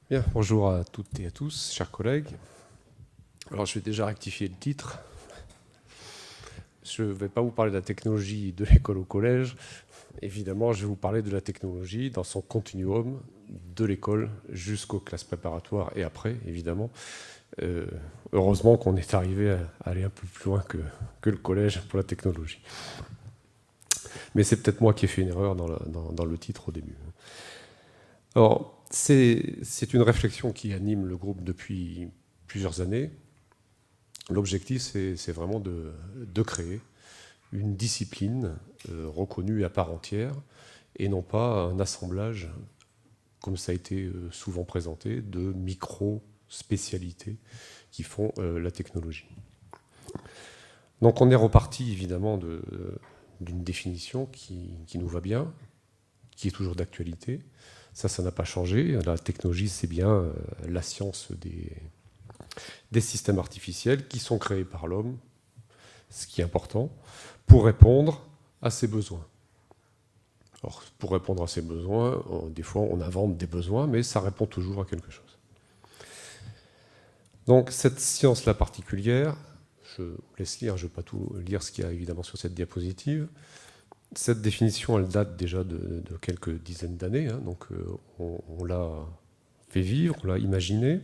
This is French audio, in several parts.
Bien, bonjour à toutes et à tous, chers collègues. Alors, je vais déjà rectifier le titre. Je ne vais pas vous parler de la technologie de l'école au collège. Évidemment, je vais vous parler de la technologie dans son continuum de l'école jusqu'aux classes préparatoires et après, évidemment. Heureusement qu'on est arrivé à aller un peu plus loin que le collège pour la technologie. Mais c'est peut-être moi qui ai fait une erreur dans le titre au début. Alors, c'est une réflexion qui anime le groupe depuis plusieurs années. L'objectif, c'est vraiment de créer une discipline reconnue à part entière et non pas un assemblage, comme ça a été souvent présenté, de micro-spécialités qui font la technologie. Donc on est reparti évidemment d'une définition qui nous va bien, qui est toujours d'actualité. Ça n'a pas changé. La technologie, c'est bien la science des systèmes artificiels qui sont créés par l'homme, ce qui est important, pour répondre à ses besoins. Alors, pour répondre à ses besoins, des fois on invente des besoins, mais ça répond toujours à quelque chose. Donc cette science-là particulière, je vous laisse lire, je ne vais pas tout lire ce qu'il y a évidemment sur cette diapositive. Cette définition, elle date déjà de quelques dizaines d'années, hein, donc on l'a fait vivre, on l'a imaginé.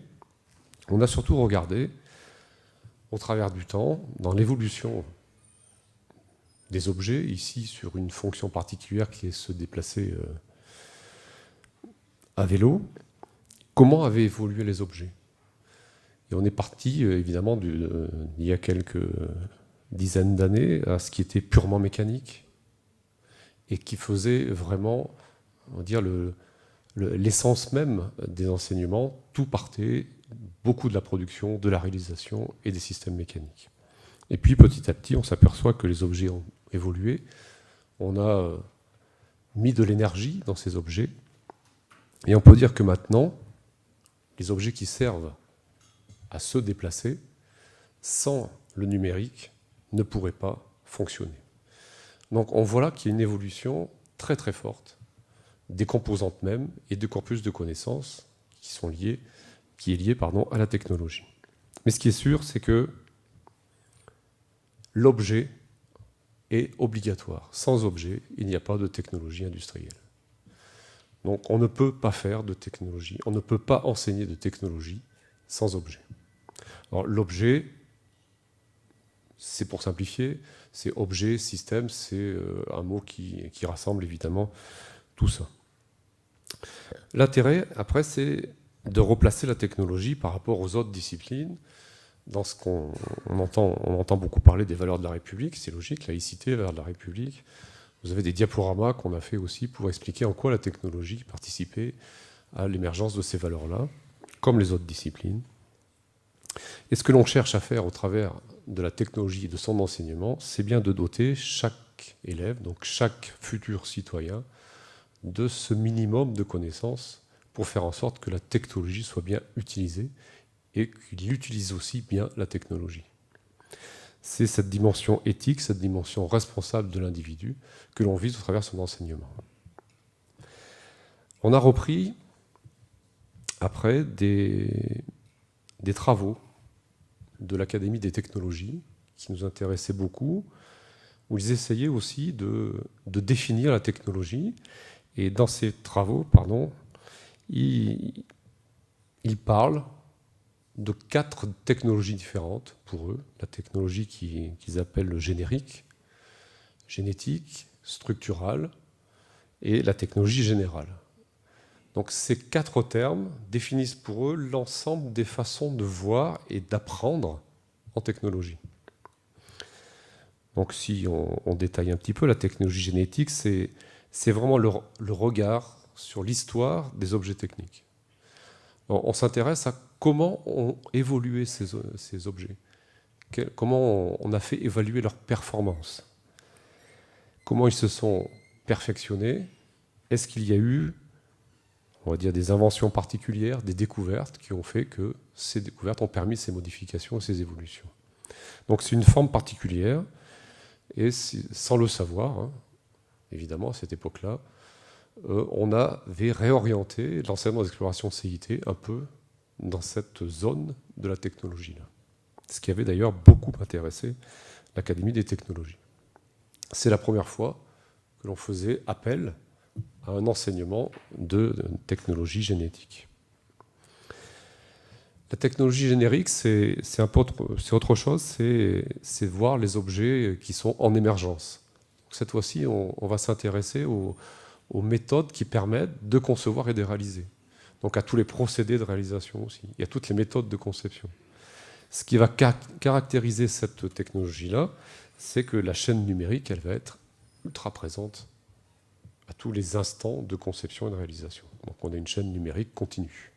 On a surtout regardé, au travers du temps, dans l'évolution des objets, ici sur une fonction particulière qui est se déplacer à vélo, comment avaient évolué les objets. Et on est parti évidemment il y a quelques dizaines d'années à ce qui était purement mécanique et qui faisait vraiment, on va dire, l'essence même des enseignements. Tout partait, beaucoup de la production, de la réalisation et des systèmes mécaniques. Et puis petit à petit, on s'aperçoit que les objets ont évolué. On a mis de l'énergie dans ces objets. Et on peut dire que maintenant, les objets qui servent à se déplacer, sans le numérique, ne pourraient pas fonctionner. Donc on voit là qu'il y a une évolution très très forte des composantes mêmes et du corpus de connaissances qui est lié à la technologie. Mais ce qui est sûr, c'est que l'objet est obligatoire. Sans objet, il n'y a pas de technologie industrielle. Donc on ne peut pas faire de technologie, on ne peut pas enseigner de technologie sans objet. Alors l'objet, c'est pour simplifier, c'est objet, système, c'est un mot qui rassemble évidemment tout ça. L'intérêt, après, c'est de replacer la technologie par rapport aux autres disciplines. Dans ce qu'on entend beaucoup parler des valeurs de la République, c'est logique, laïcité, valeurs de la République. Vous avez des diaporamas qu'on a fait aussi pour expliquer en quoi la technologie participait à l'émergence de ces valeurs-là, comme les autres disciplines. Et ce que l'on cherche à faire au travers de la technologie et de son enseignement, c'est bien de doter chaque élève, donc chaque futur citoyen, de ce minimum de connaissances pour faire en sorte que la technologie soit bien utilisée et qu'il utilise aussi bien la technologie. C'est cette dimension éthique, cette dimension responsable de l'individu que l'on vise au travers de son enseignement. On a repris, après, des travaux de l'Académie des technologies qui nous intéressaient beaucoup, où ils essayaient aussi de définir la technologie. Et dans ces travaux, ils parlent de 4 technologies différentes pour eux. La technologie qu'ils appellent le générique, génétique, structurale et la technologie générale. Donc ces 4 termes définissent pour eux l'ensemble des façons de voir et d'apprendre en technologie. Donc si on détaille un petit peu, la technologie génétique, c'est vraiment le regard sur l'histoire des objets techniques. On s'intéresse à comment ont évolué ces objets, comment on a fait évaluer leur performance, comment ils se sont perfectionnés, est-ce qu'il y a eu, on va dire, des inventions particulières, des découvertes qui ont fait que ces découvertes ont permis ces modifications et ces évolutions. Donc c'est une forme particulière, et sans le savoir, hein, évidemment, à cette époque-là, on avait réorienté l'enseignement d'exploration CIT un peu dans cette zone de la technologie, là. Ce qui avait d'ailleurs beaucoup intéressé l'Académie des technologies. C'est la première fois que l'on faisait appel à un enseignement de technologie génétique. La technologie générique, c'est autre chose, c'est voir les objets qui sont en émergence. Cette fois-ci, on va s'intéresser aux méthodes qui permettent de concevoir et de réaliser. Donc à tous les procédés de réalisation aussi, et à toutes les méthodes de conception. Ce qui va caractériser cette technologie-là, c'est que la chaîne numérique, elle va être ultra présente à tous les instants de conception et de réalisation. Donc on a une chaîne numérique continue.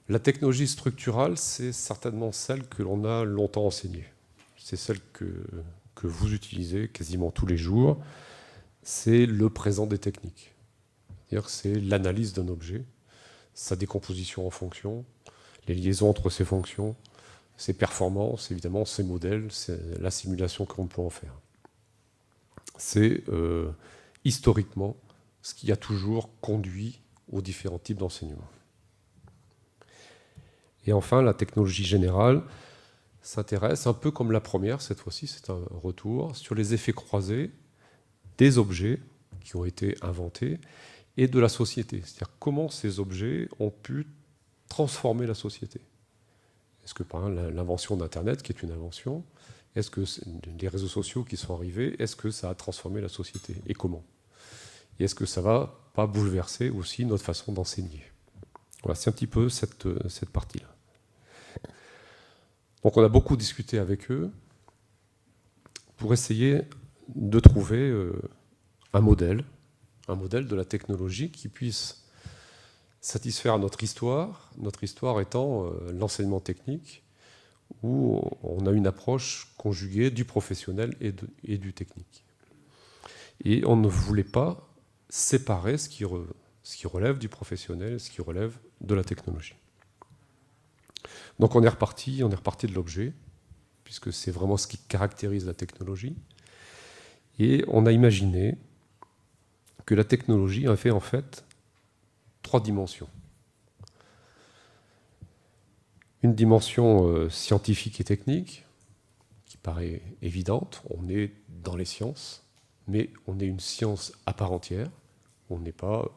La technologie structurale, c'est certainement celle que l'on a longtemps enseignée. C'est celle que vous utilisez quasiment tous les jours. C'est le présent des techniques. C'est-à-dire que c'est l'analyse d'un objet, sa décomposition en fonctions, les liaisons entre ces fonctions, ses performances, évidemment, ses modèles, c'est la simulation qu'on peut en faire. C'est historiquement ce qui a toujours conduit aux différents types d'enseignement. Et enfin, la technologie générale s'intéresse, un peu comme la première, cette fois-ci, c'est un retour, sur les effets croisés des objets qui ont été inventés et de la société. C'est-à-dire comment ces objets ont pu transformer la société. Est-ce que, par exemple, l'invention d'Internet, qui est une invention, est-ce que les réseaux sociaux qui sont arrivés, est-ce que ça a transformé la société? Et comment? Et est-ce que ça ne va pas bouleverser aussi notre façon d'enseigner? Voilà, c'est un petit peu cette partie-là. Donc on a beaucoup discuté avec eux pour essayer de trouver un modèle de la technologie qui puisse satisfaire notre histoire étant l'enseignement technique, où on a une approche conjuguée du professionnel et du technique. Et on ne voulait pas séparer ce qui relève du professionnel et ce qui relève de la technologie. Donc on est reparti de l'objet, puisque c'est vraiment ce qui caractérise la technologie. Et on a imaginé que la technologie avait en fait 3 dimensions. Une dimension scientifique et technique, qui paraît évidente. On est dans les sciences, mais on est une science à part entière. On n'est pas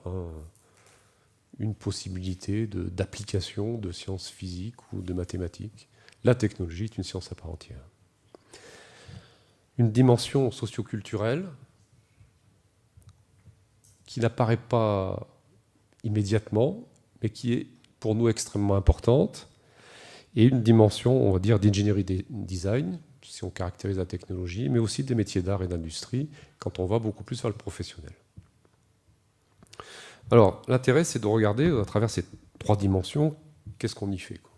une possibilité d'application de sciences physiques ou de mathématiques. La technologie est une science à part entière. Une dimension socioculturelle qui n'apparaît pas immédiatement, mais qui est pour nous extrêmement importante, et une dimension, on va dire, d'ingénierie design, si on caractérise la technologie, mais aussi des métiers d'art et d'industrie, quand on va beaucoup plus vers le professionnel. Alors, l'intérêt, c'est de regarder, à travers ces 3 dimensions, qu'est-ce qu'on y fait, quoi.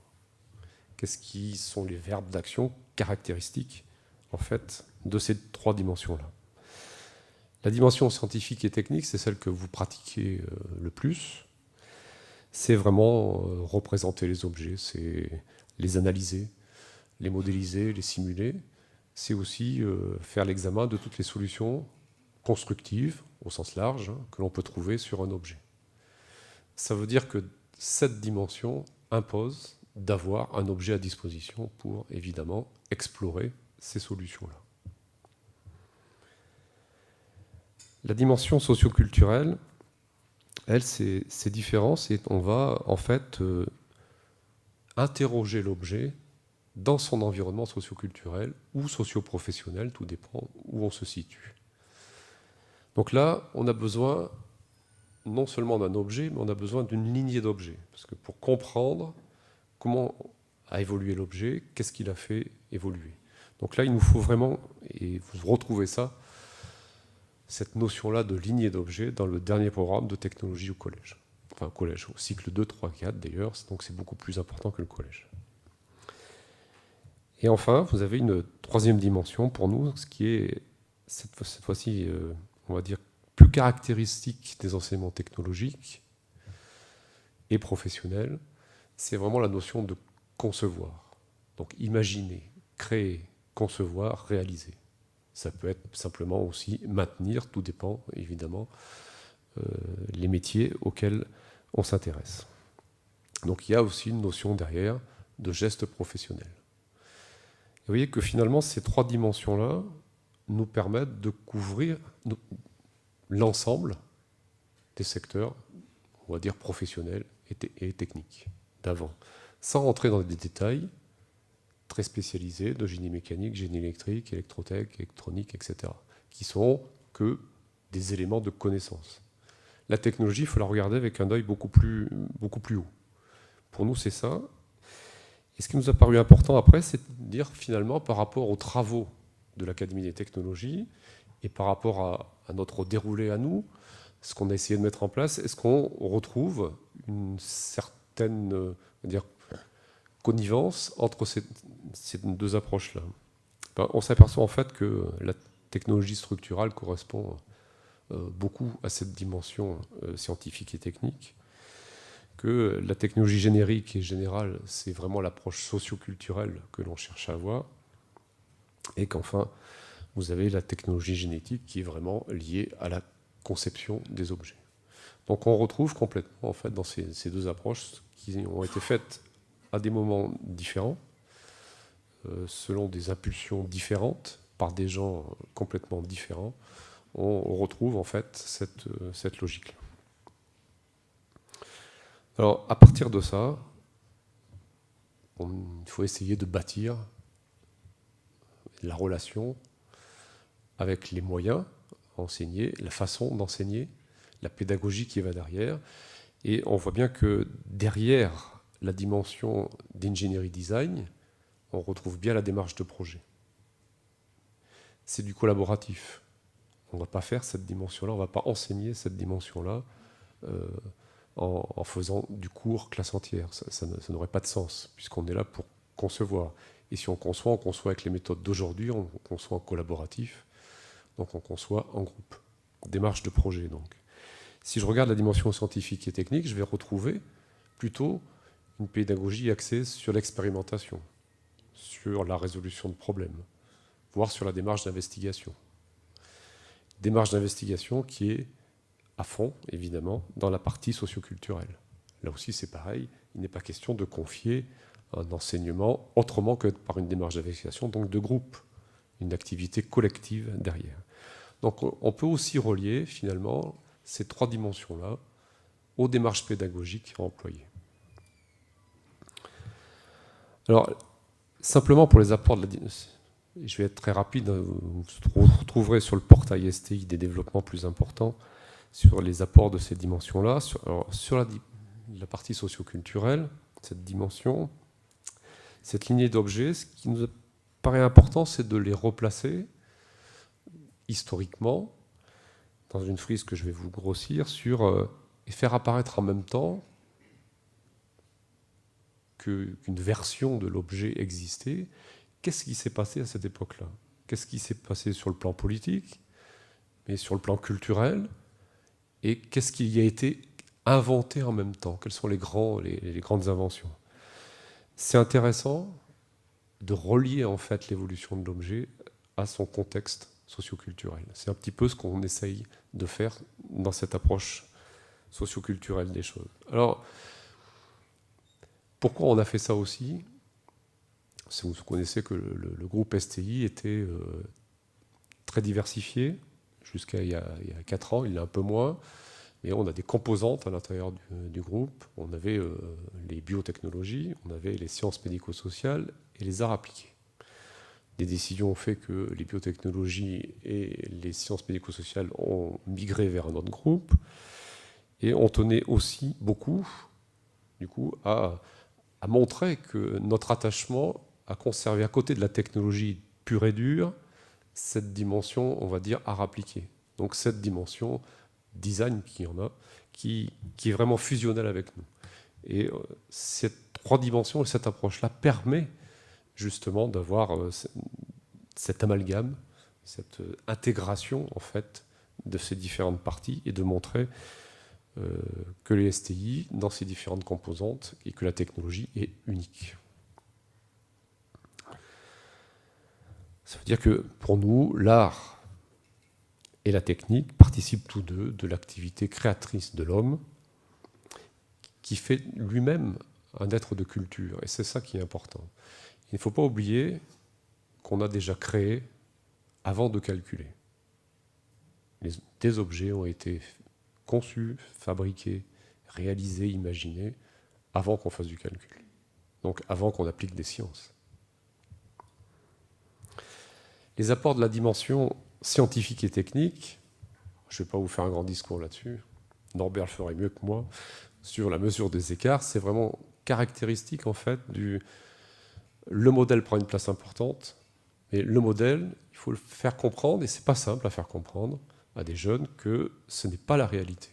Qu'est-ce qui sont les verbes d'action caractéristiques, en fait, de ces 3 dimensions-là. La dimension scientifique et technique, c'est celle que vous pratiquez le plus. C'est vraiment représenter les objets, c'est les analyser, les modéliser, les simuler. C'est aussi faire l'examen de toutes les solutions constructives, au sens large, que l'on peut trouver sur un objet. Ça veut dire que cette dimension impose d'avoir un objet à disposition pour, évidemment, explorer ces solutions-là. La dimension socioculturelle, elle, c'est différent. On va, en fait, interroger l'objet dans son environnement socioculturel ou socioprofessionnel, tout dépend où on se situe. Donc là, on a besoin non seulement d'un objet, mais on a besoin d'une lignée d'objets. Parce que pour comprendre comment a évolué l'objet, qu'est-ce qu'il a fait évoluer. Donc là, il nous faut vraiment, et vous retrouvez ça, cette notion-là de lignée d'objets dans le dernier programme de technologie au collège. Enfin, au collège, au cycle 2, 3, 4 d'ailleurs, donc c'est beaucoup plus important que le collège. Et enfin, vous avez une 3e dimension pour nous, ce qui est cette fois-ci, on va dire, plus caractéristique des enseignements technologiques et professionnels, c'est vraiment la notion de concevoir. Donc imaginer, créer, concevoir, réaliser. Ça peut être simplement aussi maintenir, tout dépend évidemment, les métiers auxquels on s'intéresse. Donc il y a aussi une notion derrière de geste professionnel. Et vous voyez que finalement ces trois dimensions-là nous permettent de couvrir l'ensemble des secteurs, on va dire professionnels et techniques d'avant, sans rentrer dans des détails très spécialisés de génie mécanique, génie électrique, électrotech, électronique, etc., qui sont que des éléments de connaissance. La technologie, il faut la regarder avec un œil beaucoup plus haut. Pour nous, c'est ça. Et ce qui nous a paru important après, c'est de dire finalement par rapport aux travaux de l'Académie des technologies et par rapport à notre déroulé à nous, ce qu'on a essayé de mettre en place, est-ce qu'on retrouve une certaine connivence entre ces deux approches-là? On s'aperçoit en fait que la technologie structurale correspond beaucoup à cette dimension scientifique et technique, que la technologie générique et générale, c'est vraiment l'approche socio-culturelle que l'on cherche à avoir, et qu'enfin, vous avez la technologie génétique qui est vraiment liée à la conception des objets. Donc on retrouve complètement en fait dans ces deux approches qui ont été faites à des moments différents, selon des impulsions différentes, par des gens complètement différents, on retrouve en fait cette logique-là. Alors à partir de ça, il faut essayer de bâtir la relation avec les moyens à enseigner, la façon d'enseigner, la pédagogie qui va derrière. Et on voit bien que derrière la dimension d'ingénierie design, on retrouve bien la démarche de projet. C'est du collaboratif. On ne va pas faire cette dimension-là, on ne va pas enseigner cette dimension-là en faisant du cours classe entière. Ça n'aurait pas de sens, puisqu'on est là pour concevoir. Et si on conçoit avec les méthodes d'aujourd'hui, on conçoit en collaboratif, donc on conçoit en groupe. Démarche de projet, donc. Si je regarde la dimension scientifique et technique, je vais retrouver plutôt une pédagogie axée sur l'expérimentation, sur la résolution de problèmes, voire sur la démarche d'investigation. Démarche d'investigation qui est à fond, évidemment, dans la partie socioculturelle. Là aussi, c'est pareil, il n'est pas question de confier un enseignement autrement que par une démarche d'investigation, donc de groupe, une activité collective derrière. Donc on peut aussi relier, finalement, ces trois dimensions-là aux démarches pédagogiques employées. Alors, simplement pour les apports de la... Je vais être très rapide, vous retrouverez sur le portail STI des développements plus importants sur les apports de ces dimensions-là. Sur la partie socioculturelle, cette dimension, cette lignée d'objets, ce qui nous paraît important, c'est de les replacer historiquement dans une frise que je vais vous grossir et faire apparaître en même temps qu'une version de l'objet existait. Qu'est-ce qui s'est passé à cette époque-là? Qu'est-ce qui s'est passé sur le plan politique, mais sur le plan culturel? Et qu'est-ce qui a été inventé en même temps? Quelles sont les grandes inventions? C'est intéressant de relier en fait l'évolution de l'objet à son contexte socioculturel. C'est un petit peu ce qu'on essaye de faire dans cette approche socioculturelle des choses. Alors, pourquoi on a fait ça aussi? Si vous connaissez que le groupe STI était très diversifié, jusqu'à il y a 4 ans, il est un peu moins, mais on a des composantes à l'intérieur du groupe. On avait les biotechnologies, on avait les sciences médico-sociales et les arts appliqués. Des décisions ont fait que les biotechnologies et les sciences médico-sociales ont migré vers un autre groupe, et on tenait aussi beaucoup, du coup, à montrer que notre attachement à conserver à côté de la technologie pure et dure cette dimension, on va dire, art appliqué. Donc cette dimension design qui est vraiment fusionnelle avec nous. Et ces trois dimensions et cette approche-là permet justement d'avoir cet amalgame, cette intégration en fait de ces différentes parties et de montrer que les STI, dans ces différentes composantes, et que la technologie est unique. Ça veut dire que pour nous, l'art et la technique participent tous deux de l'activité créatrice de l'homme qui fait lui-même un être de culture. Et c'est ça qui est important. Il ne faut pas oublier qu'on a déjà créé avant de calculer. Des objets ont été conçus, fabriqués, réalisés, imaginés avant qu'on fasse du calcul. Donc avant qu'on applique des sciences. Les apports de la dimension scientifique et technique, je ne vais pas vous faire un grand discours là-dessus, Norbert le ferait mieux que moi, sur la mesure des écarts, c'est vraiment caractéristique en fait le modèle prend une place importante, mais le modèle, il faut le faire comprendre, et c'est pas simple à faire comprendre à des jeunes que ce n'est pas la réalité.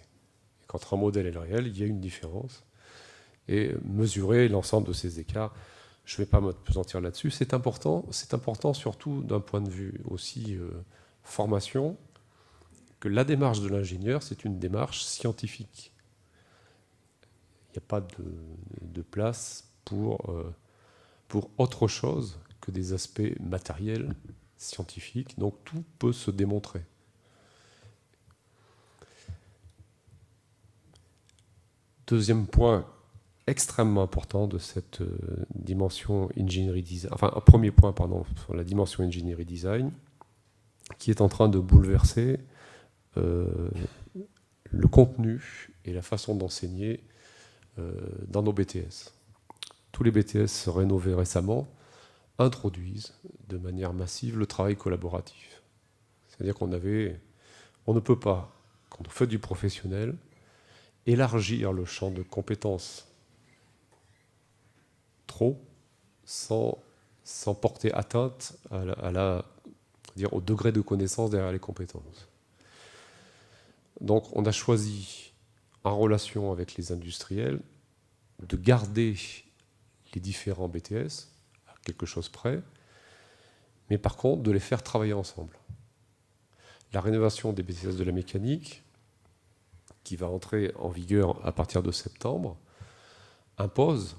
Et qu'entre un modèle et le réel, il y a une différence. Et mesurer l'ensemble de ces écarts, je ne vais pas m'appesantir là-dessus. C'est important surtout d'un point de vue aussi formation, que la démarche de l'ingénieur, c'est une démarche scientifique. Il n'y a pas de place pour autre chose que des aspects matériels, scientifiques. Donc tout peut se démontrer. Deuxième point extrêmement important de cette dimension ingénierie design, enfin un premier point, pardon, sur la dimension ingénierie design, qui est en train de bouleverser le contenu et la façon d'enseigner dans nos BTS. Tous les BTS rénovés récemment introduisent de manière massive le travail collaboratif. C'est-à-dire qu'on ne peut pas, quand on fait du professionnel, élargir le champ de compétences trop sans porter atteinte au degré de connaissance derrière les compétences. Donc on a choisi, en relation avec les industriels, de garder les différents BTS à quelque chose près, mais par contre de les faire travailler ensemble. La rénovation des BTS de la mécanique, qui va entrer en vigueur à partir de septembre, impose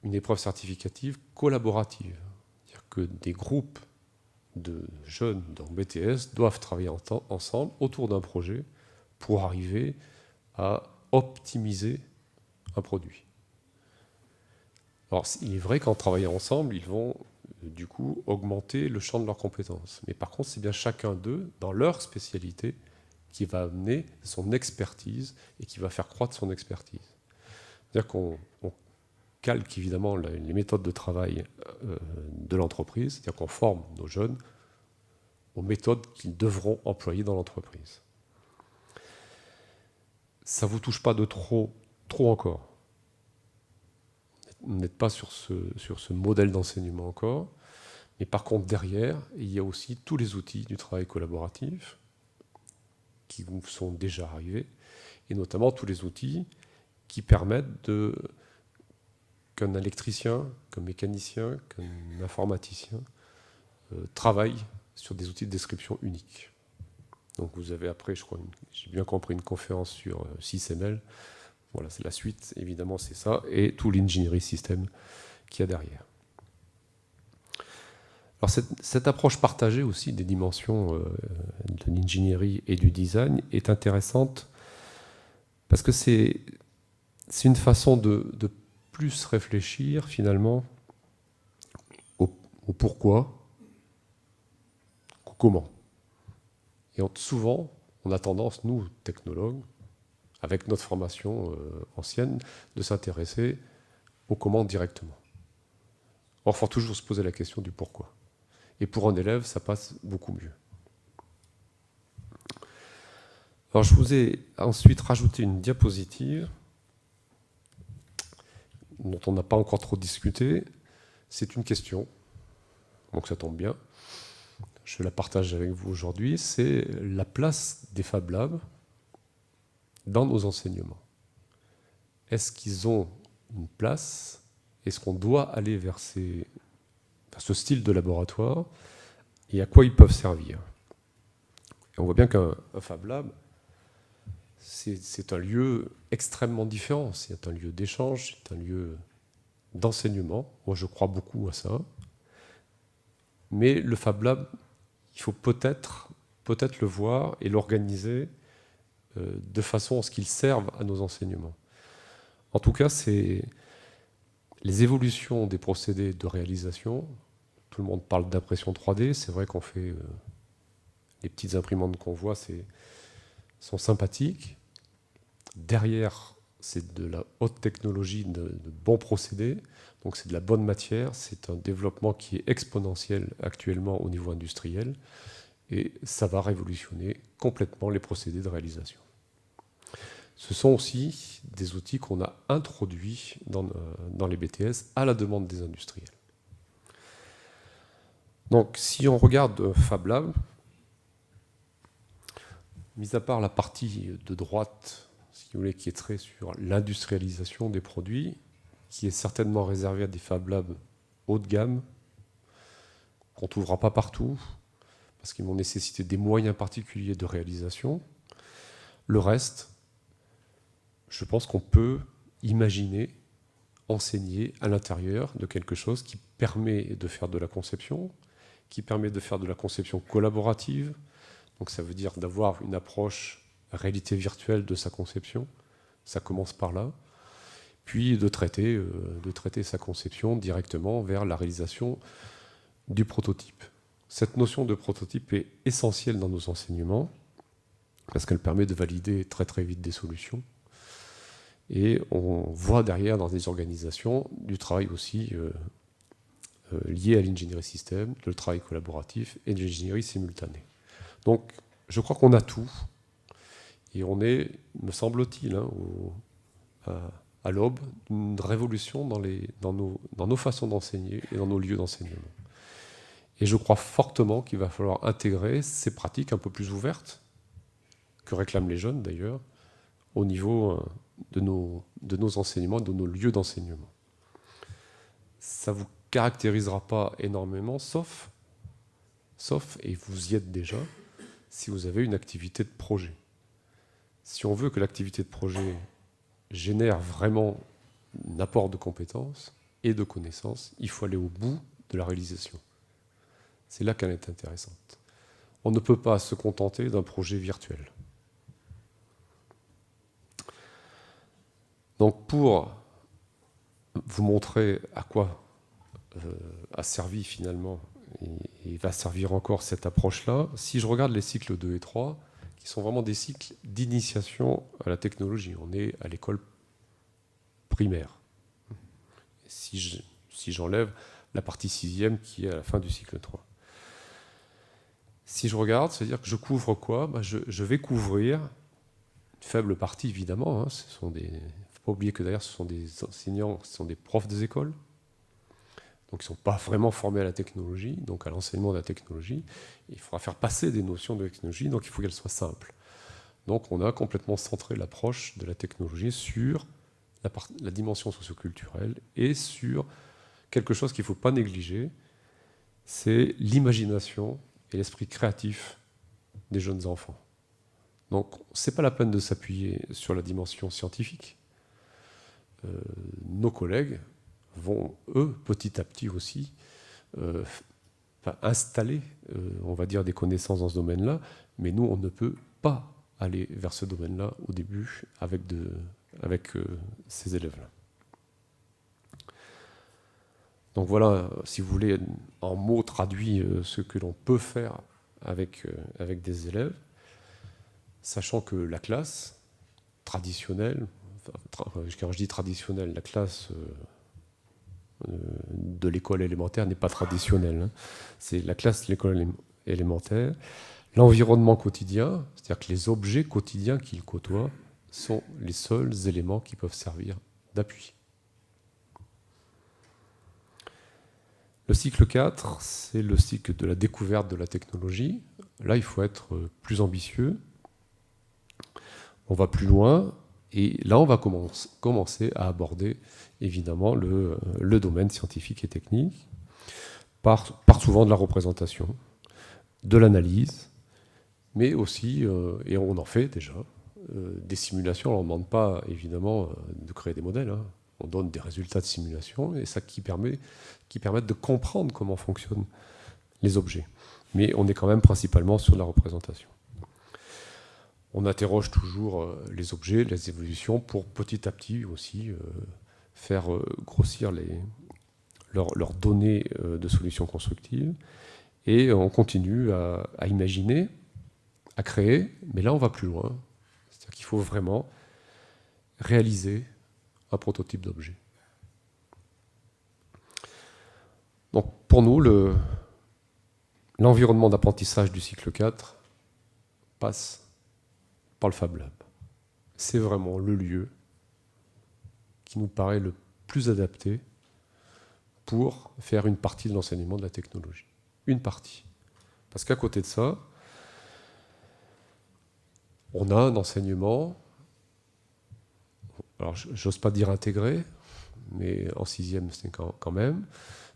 une épreuve certificative collaborative. C'est-à-dire que des groupes de jeunes dans BTS doivent travailler ensemble autour d'un projet pour arriver à optimiser un produit. Alors, il est vrai qu'en travaillant ensemble, ils vont du coup augmenter le champ de leurs compétences. Mais par contre, c'est bien chacun d'eux, dans leur spécialité, qui va amener son expertise et qui va faire croître son expertise. C'est-à-dire qu'on calque évidemment les méthodes de travail de l'entreprise, c'est-à-dire qu'on forme nos jeunes aux méthodes qu'ils devront employer dans l'entreprise. Ça ne vous touche pas de trop encore. Vous n'êtes pas sur ce modèle d'enseignement encore, mais par contre derrière, il y a aussi tous les outils du travail collaboratif qui vous sont déjà arrivés, et notamment tous les outils qui permettent qu'un électricien, qu'un mécanicien, qu'un informaticien travaille sur des outils de description uniques. Donc vous avez après, je crois, j'ai bien compris, une conférence sur SysML. Voilà, c'est la suite, évidemment, c'est ça, et tout l'ingénierie système qu'il y a derrière. Alors cette approche partagée aussi des dimensions de l'ingénierie et du design est intéressante parce que c'est une façon de plus réfléchir finalement au pourquoi, au comment. Et souvent, on a tendance, nous, technologues, avec notre formation ancienne, de s'intéresser au comment directement. Or, il faut toujours se poser la question du pourquoi. Et pour un élève, ça passe beaucoup mieux. Alors, je vous ai ensuite rajouté une diapositive dont on n'a pas encore trop discuté. C'est une question, donc ça tombe bien. Je la partage avec vous aujourd'hui. C'est la place des Fab Labs dans nos enseignements. Est-ce qu'ils ont une place? Est-ce qu'on doit aller vers ce style de laboratoire? Et à quoi ils peuvent servir? Et on voit bien qu'un Fab Lab, c'est un lieu extrêmement différent. C'est un lieu d'échange, c'est un lieu d'enseignement. Moi, je crois beaucoup à ça. Mais le Fab Lab, il faut peut-être le voir et l'organiser de façon à ce qu'il serve à nos enseignements. En tout cas, c'est les évolutions des procédés de réalisation. Tout le monde parle d'impression 3D. C'est vrai qu'on fait les petites imprimantes qu'on voit, sont sympathiques. Derrière, c'est de la haute technologie, de bons procédés. Donc c'est de la bonne matière. C'est un développement qui est exponentiel actuellement au niveau industriel. Et ça va révolutionner complètement les procédés de réalisation. Ce sont aussi des outils qu'on a introduits dans les BTS à la demande des industriels. Donc si on regarde Fab Lab, mis à part la partie de droite, si vous voulez, qui est très sur l'industrialisation des produits, qui est certainement réservée à des Fab Labs haut de gamme, qu'on ne trouvera pas partout, parce qu'ils vont nécessiter des moyens particuliers de réalisation. Le reste, je pense qu'on peut imaginer enseigner à l'intérieur de quelque chose qui permet de faire de la conception, qui permet de faire de la conception collaborative. Donc ça veut dire d'avoir une approche réalité virtuelle de sa conception. Ça commence par là. Puis de traiter sa conception directement vers la réalisation du prototype. Cette notion de prototype est essentielle dans nos enseignements parce qu'elle permet de valider très très vite des solutions. Et on voit derrière dans des organisations du travail aussi lié à l'ingénierie système, le travail collaboratif et de l'ingénierie simultanée. Donc je crois qu'on a tout. Et on est, me semble-t-il, à l'aube d'une révolution dans nos façons d'enseigner et dans nos lieux d'enseignement. Et je crois fortement qu'il va falloir intégrer ces pratiques un peu plus ouvertes, que réclament les jeunes d'ailleurs, au niveau de nos enseignements, de nos lieux d'enseignement. Ça ne vous caractérisera pas énormément, sauf, et vous y êtes déjà, si vous avez une activité de projet. Si on veut que l'activité de projet génère vraiment un apport de compétences et de connaissances, il faut aller au bout de la réalisation. C'est là qu'elle est intéressante. On ne peut pas se contenter d'un projet virtuel. Donc pour vous montrer à quoi a servi finalement et va servir encore cette approche-là, si je regarde les cycles 2 et 3, qui sont vraiment des cycles d'initiation à la technologie, on est à l'école primaire. Si j'enlève la partie 6e qui est à la fin du cycle 3. Si je regarde, c'est-à-dire que je couvre quoi ? Je vais couvrir une faible partie, évidemment. Il ne faut pas oublier que d'ailleurs, ce sont des enseignants, ce sont des profs des écoles. Donc ils ne sont pas vraiment formés à la technologie, donc à l'enseignement de la technologie. Il faudra faire passer des notions de technologie, donc il faut qu'elles soient simples. Donc on a complètement centré l'approche de la technologie sur la dimension socioculturelle et sur quelque chose qu'il ne faut pas négliger, c'est l'imagination et l'esprit créatif des jeunes enfants. Donc ce n'est pas la peine de s'appuyer sur la dimension scientifique. Nos collègues vont, eux, petit à petit aussi, installer, on va dire, des connaissances dans ce domaine-là, mais nous, on ne peut pas aller vers ce domaine-là au début avec ces élèves-là. Donc voilà, si vous voulez, en mots traduit ce que l'on peut faire avec des élèves, sachant que la classe traditionnelle, quand je dis traditionnelle, la classe de l'école élémentaire n'est pas traditionnelle. C'est la classe de l'école élémentaire. L'environnement quotidien, c'est-à-dire que les objets quotidiens qu'il côtoie sont les seuls éléments qui peuvent servir d'appui. Le cycle 4, c'est le cycle de la découverte de la technologie. Là, il faut être plus ambitieux. On va plus loin. Et là, on va commencer à aborder, évidemment, le domaine scientifique et technique, par souvent de la représentation, de l'analyse, mais aussi, et on en fait déjà, des simulations. On ne demande pas, évidemment, de créer des modèles. On donne des résultats de simulation, et ça qui permettent de comprendre comment fonctionne les objets. Mais on est quand même principalement sur la représentation. On interroge toujours les objets, les évolutions, pour petit à petit aussi faire grossir leurs données de solutions constructives. Et on continue à imaginer, à créer, mais là on va plus loin. C'est-à-dire qu'il faut vraiment réaliser un prototype d'objet. Donc pour nous, l'environnement d'apprentissage du cycle 4 passe par le Fab Lab. C'est vraiment le lieu qui nous paraît le plus adapté pour faire une partie de l'enseignement de la technologie. Une partie. Parce qu'à côté de ça, on a un enseignement, alors j'ose pas dire intégré, mais en 6e c'est quand même,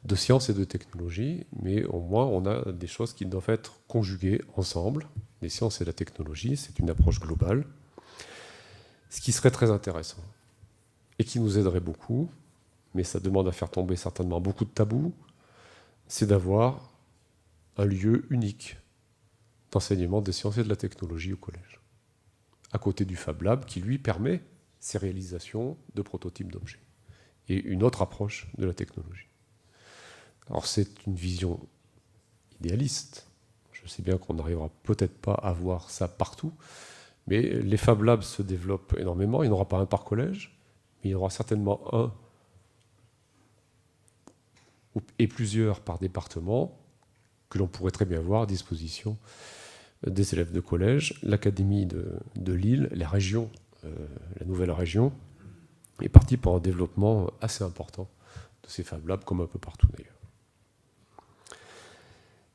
de sciences et de technologie, mais au moins on a des choses qui doivent être conjuguées ensemble. Les sciences et la technologie, c'est une approche globale, ce qui serait très intéressant et qui nous aiderait beaucoup, mais ça demande à faire tomber certainement beaucoup de tabous, c'est d'avoir un lieu unique d'enseignement des sciences et de la technologie au collège, à côté du Fab Lab qui lui permet ces réalisations de prototypes d'objets et une autre approche de la technologie. Alors c'est une vision idéaliste. Je sais bien qu'on n'arrivera peut-être pas à voir ça partout, mais les Fab Labs se développent énormément. Il n'y en aura pas un par collège, mais il y en aura certainement un et plusieurs par département que l'on pourrait très bien voir à disposition des élèves de collège. L'Académie de Lille, les régions, la nouvelle région, est partie pour un développement assez important de ces Fab Labs, comme un peu partout d'ailleurs.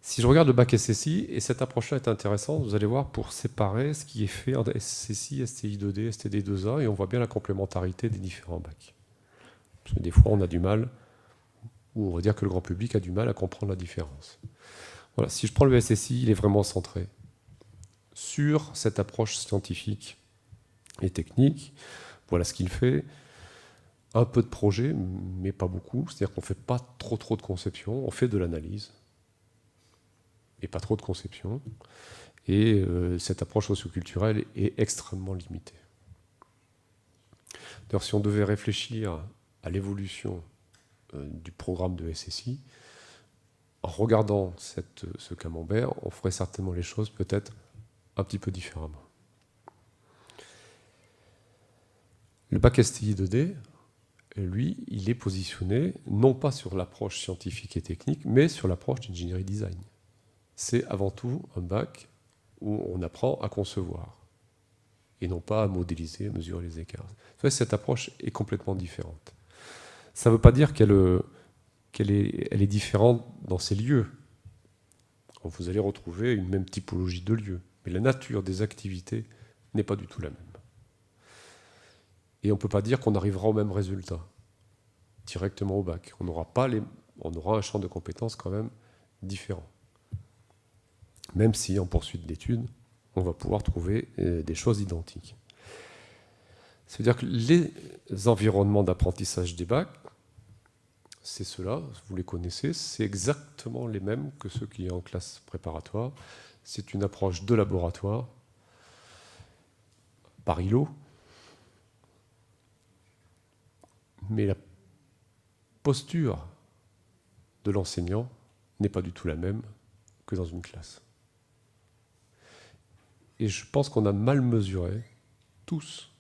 Si je regarde le bac SSI, et cette approche-là est intéressante, vous allez voir pour séparer ce qui est fait en SSI, STI 2D, STD 2A, et on voit bien la complémentarité des différents bacs. Parce que des fois, on a du mal, ou on va dire que le grand public a du mal à comprendre la différence. Voilà, si je prends le SSI, il est vraiment centré sur cette approche scientifique et technique. Voilà ce qu'il fait. Un peu de projet, mais pas beaucoup. C'est-à-dire qu'on ne fait pas trop de conception, on fait de l'analyse. Et pas trop de conception. Et cette approche socioculturelle est extrêmement limitée. D'ailleurs, si on devait réfléchir à l'évolution du programme de SSI, en regardant ce camembert, on ferait certainement les choses peut-être un petit peu différemment. Le bac STI 2D, lui, il est positionné non pas sur l'approche scientifique et technique, mais sur l'approche d'ingénierie design. C'est avant tout un bac où on apprend à concevoir et non pas à modéliser, mesurer les écarts. Cette approche est complètement différente. Ça ne veut pas dire qu'elle est différente dans ses lieux. Vous allez retrouver une même typologie de lieux, mais la nature des activités n'est pas du tout la même. Et on ne peut pas dire qu'on arrivera au même résultat directement au bac. On aura un champ de compétences quand même différent. Même si en poursuite d'études, on va pouvoir trouver des choses identiques. C'est-à-dire que les environnements d'apprentissage des bacs, c'est ceux-là, vous les connaissez, c'est exactement les mêmes que ceux qui sont en classe préparatoire. C'est une approche de laboratoire, par îlot, mais la posture de l'enseignant n'est pas du tout la même que dans une classe. Et je pense qu'on a mal mesuré, tous,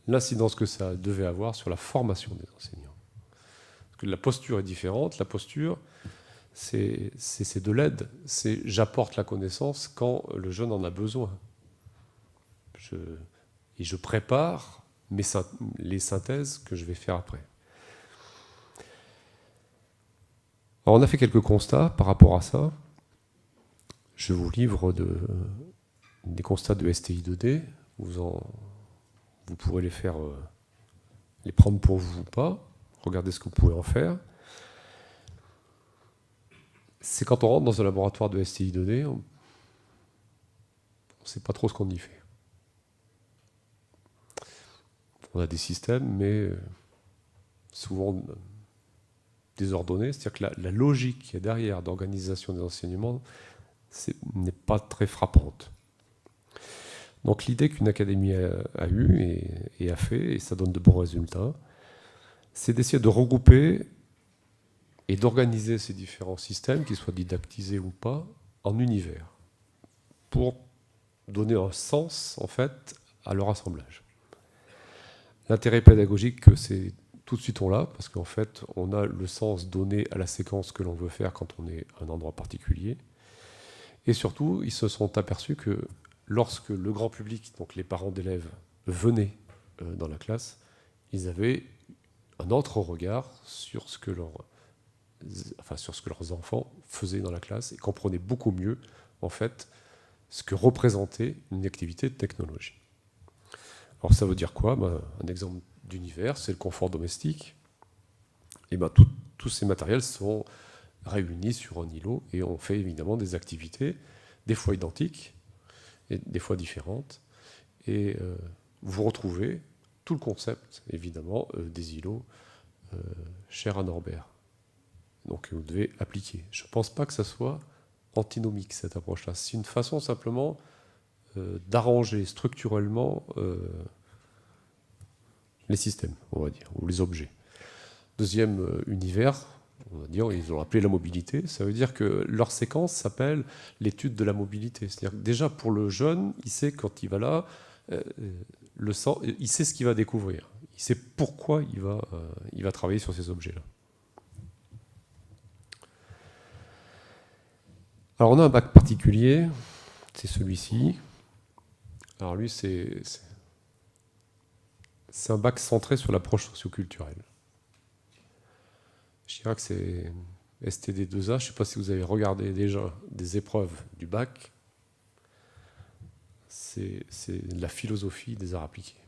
l'incidence que ça devait avoir sur la formation des enseignants. Parce que la posture est différente. La posture, c'est de l'aide. C'est j'apporte la connaissance quand le jeune en a besoin. Et je prépare les synthèses que je vais faire après. Alors on a fait quelques constats par rapport à ça. Je vous livre des constats de STI 2D. Vous pourrez les faire, les prendre pour vous ou pas. Regardez ce que vous pouvez en faire. C'est quand on rentre dans un laboratoire de STI 2D, on ne sait pas trop ce qu'on y fait. On a des systèmes, mais souvent désordonné, c'est-à-dire que la logique qui est derrière d'organisation des enseignements n'est pas très frappante. Donc l'idée qu'une académie a eue et a fait, et ça donne de bons résultats, c'est d'essayer de regrouper et d'organiser ces différents systèmes, qu'ils soient didactisés ou pas, en univers, pour donner un sens, en fait, à leur assemblage. L'intérêt pédagogique, c'est tout de suite on l'a, parce qu'en fait, on a le sens donné à la séquence que l'on veut faire quand on est à un endroit particulier. Et surtout, ils se sont aperçus que lorsque le grand public, donc les parents d'élèves, venaient dans la classe, ils avaient un autre regard sur ce que leurs enfants faisaient dans la classe et comprenaient beaucoup mieux, en fait, ce que représentait une activité de technologie. Alors ça veut dire quoi ? Un exemple d'univers, c'est le confort domestique. Et tous ces matériels sont réunis sur un îlot et on fait évidemment des activités, des fois identiques et des fois différentes. Et vous retrouvez tout le concept, évidemment, des îlots chers à Norbert. Donc vous devez appliquer. Je ne pense pas que ça soit antinomique, cette approche-là. C'est une façon simplement d'arranger structurellement les systèmes, on va dire, ou les objets. Deuxième univers, on va dire, ils ont appelé la mobilité. Ça veut dire que leur séquence s'appelle l'étude de la mobilité. C'est-à-dire que déjà pour le jeune, il sait quand il va là, il sait ce qu'il va découvrir. Il sait pourquoi il va travailler sur ces objets-là. Alors on a un bac particulier, c'est celui-ci. Alors lui, c'est un bac centré sur l'approche socioculturelle. Je dirais que c'est STD2A. Je ne sais pas si vous avez regardé déjà des épreuves du bac. C'est la philosophie des arts appliqués.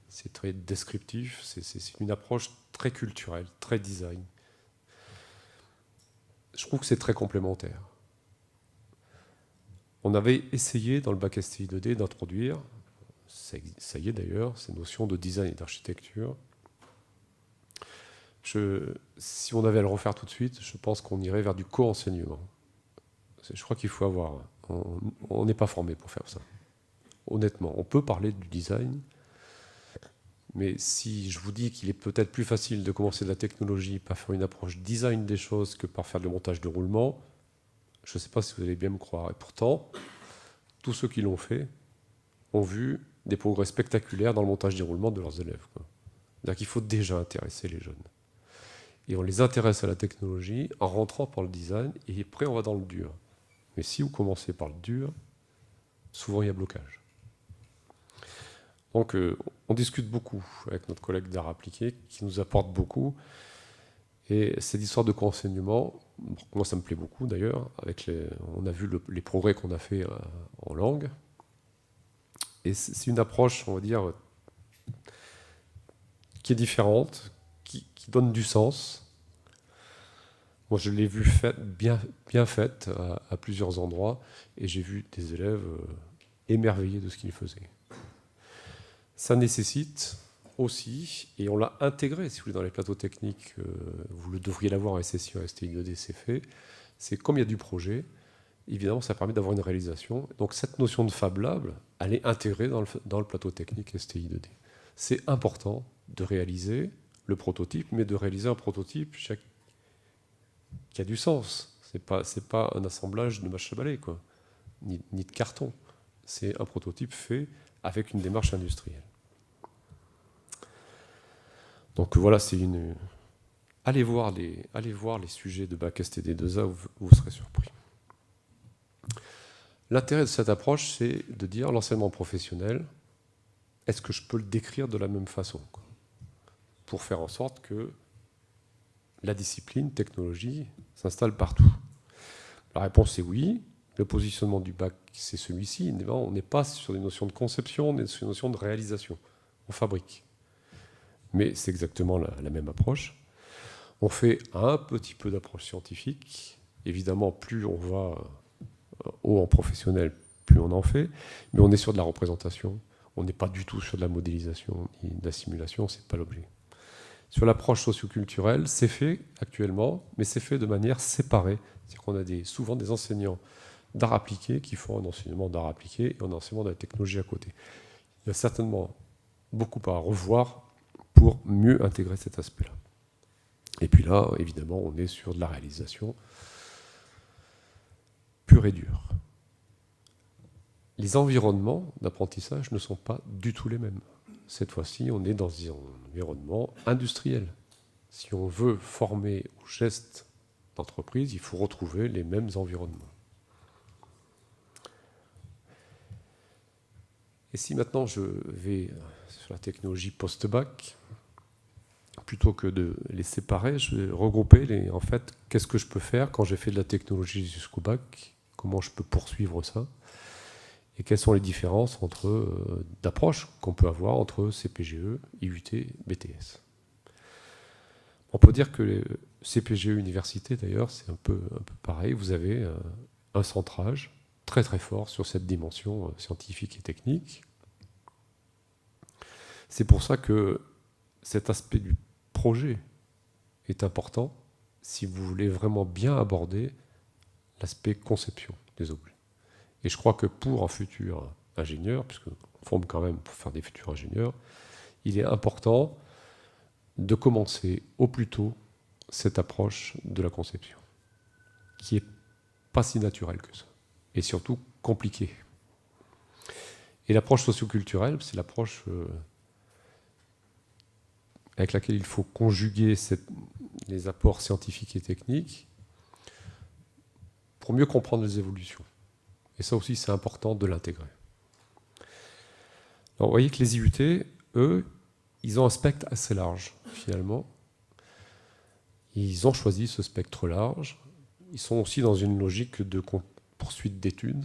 C'est très descriptif, c'est une approche très culturelle, très design. Je trouve que c'est très complémentaire. On avait essayé dans le bac STI 2D d'introduire, ça y est d'ailleurs, ces notions de design et d'architecture. Si on avait à le refaire tout de suite, je pense qu'on irait vers du co-enseignement. Je crois qu'il faut avoir... On n'est pas formé pour faire ça. Honnêtement, on peut parler du design, mais si je vous dis qu'il est peut-être plus facile de commencer de la technologie par faire une approche design des choses que par faire le montage de roulement, je ne sais pas si vous allez bien me croire. Et pourtant, tous ceux qui l'ont fait ont vu des progrès spectaculaires dans le montage des roulements de leurs élèves. C'est-à-dire qu'il faut déjà intéresser les jeunes. Et on les intéresse à la technologie en rentrant par le design, et après on va dans le dur. Mais si vous commencez par le dur, souvent il y a blocage. Donc on discute beaucoup avec notre collègue d'art appliqué, qui nous apporte beaucoup. Et cette histoire de co-enseignement, moi ça me plaît beaucoup d'ailleurs, on a vu les progrès qu'on a fait en langue. Et c'est une approche, on va dire, qui est différente, qui donne du sens. Moi, je l'ai vu bien faite à plusieurs endroits, et j'ai vu des élèves émerveillés de ce qu'ils faisaient. Ça nécessite aussi, et on l'a intégré, si vous voulez, dans les plateaux techniques, vous le devriez l'avoir en SSI, en STI 2D, c'est fait, c'est comme il y a du projet, évidemment, ça permet d'avoir une réalisation. Donc cette notion de Fab Lab, elle est intégrée dans le plateau technique STI 2D. C'est important de réaliser le prototype, mais de réaliser un prototype qui a du sens. C'est pas un assemblage de mâche à balai, quoi, ni de carton. C'est un prototype fait avec une démarche industrielle. Donc voilà, allez voir les sujets de bac STD2A, vous serez surpris. L'intérêt de cette approche, c'est de dire l'enseignement professionnel, est-ce que je peux le décrire de la même façon, quoi, pour faire en sorte que la discipline, technologie, s'installe partout. La réponse est oui. Le positionnement du bac, c'est celui-ci. On n'est pas sur des notions de conception, on est sur des notions de réalisation. On fabrique. Mais c'est exactement la même approche. On fait un petit peu d'approche scientifique. Évidemment, plus on va haut en professionnel, plus on en fait. Mais on est sur de la représentation. On n'est pas du tout sur de la modélisation ni de la simulation, c'est pas l'objet. Sur l'approche socioculturelle, c'est fait actuellement, mais c'est fait de manière séparée. C'est-à-dire qu'on a souvent des enseignants d'art appliqué qui font un enseignement d'art appliqué et un enseignement de la technologie à côté. Il y a certainement beaucoup à revoir pour mieux intégrer cet aspect-là. Et puis là, évidemment, on est sur de la réalisation pure et dure. Les environnements d'apprentissage ne sont pas du tout les mêmes. Cette fois-ci, on est dans un environnement industriel. Si on veut former aux gestes d'entreprise, il faut retrouver les mêmes environnements. Et si maintenant je vais sur la technologie post-bac, plutôt que de les séparer, je vais regrouper en fait, qu'est-ce que je peux faire quand j'ai fait de la technologie jusqu'au bac, comment je peux poursuivre ça, et quelles sont les différences d'approche qu'on peut avoir entre CPGE, IUT, BTS. On peut dire que les CPGE université, d'ailleurs, c'est un peu pareil. Vous avez un centrage très très fort sur cette dimension scientifique et technique. C'est pour ça que cet aspect du projet est important si vous voulez vraiment bien aborder l'aspect conception des objets. Et je crois que pour un futur ingénieur, puisqu'on forme quand même pour faire des futurs ingénieurs, il est important de commencer au plus tôt cette approche de la conception, qui n'est pas si naturelle que ça, et surtout compliquée. Et l'approche socioculturelle, c'est l'approche avec laquelle il faut conjuguer les apports scientifiques et techniques pour mieux comprendre les évolutions. Et ça aussi, c'est important de l'intégrer. Alors, vous voyez que les IUT, eux, ils ont un spectre assez large, finalement. Ils ont choisi ce spectre large. Ils sont aussi dans une logique de poursuite d'études,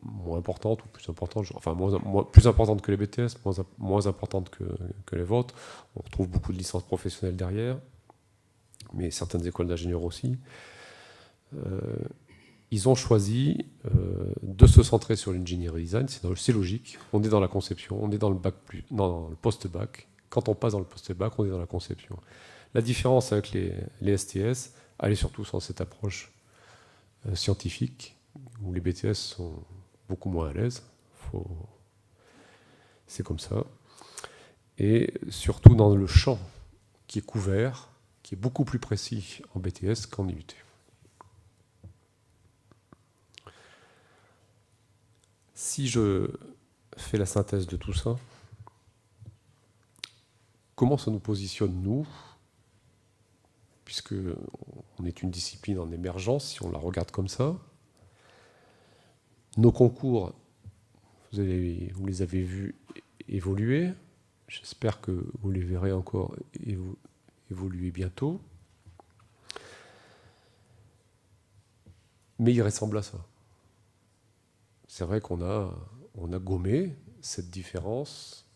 moins importante ou plus importante, enfin plus importante que les BTS, moins importante que les vôtres. On retrouve beaucoup de licences professionnelles derrière, mais certaines écoles d'ingénieurs aussi. Ils ont choisi de se centrer sur l'engineering design, c'est logique. On est dans la conception, on est dans le post-bac. Quand on passe dans le post-bac, on est dans la conception. La différence avec les STS, elle est surtout sur cette approche scientifique, où les BTS sont beaucoup moins à l'aise. C'est comme ça. Et surtout dans le champ qui est couvert, qui est beaucoup plus précis en BTS qu'en IUT. Si je fais la synthèse de tout ça, comment ça nous positionne, nous, puisque on est une discipline en émergence, si on la regarde comme ça. Nos concours, vous les avez vus évoluer. J'espère que vous les verrez encore évoluer bientôt. Mais ils ressemblent à ça. C'est vrai qu'on a gommé cette différence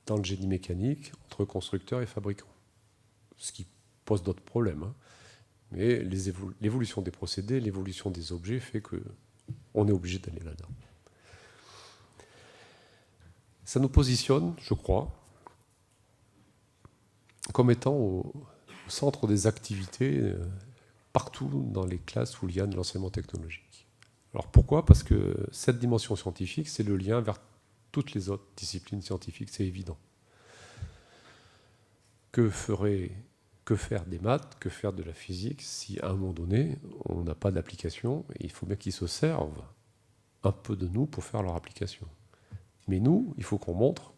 dans le génie mécanique entre constructeurs et fabricants. Ce qui pose d'autres problèmes. Hein. Mais l'évolution des procédés, l'évolution des objets fait qu'on est obligé d'aller là-dedans. Ça nous positionne, je crois, comme étant au centre des activités partout dans les classes où il y a de l'enseignement technologique. Alors pourquoi ? Parce que cette dimension scientifique, c'est le lien vers toutes les autres disciplines scientifiques, c'est évident. Que faire des maths, que faire de la physique si à un moment donné, on n'a pas d'application et il faut bien qu'ils se servent un peu de nous pour faire leur application. Mais nous, il faut qu'on montre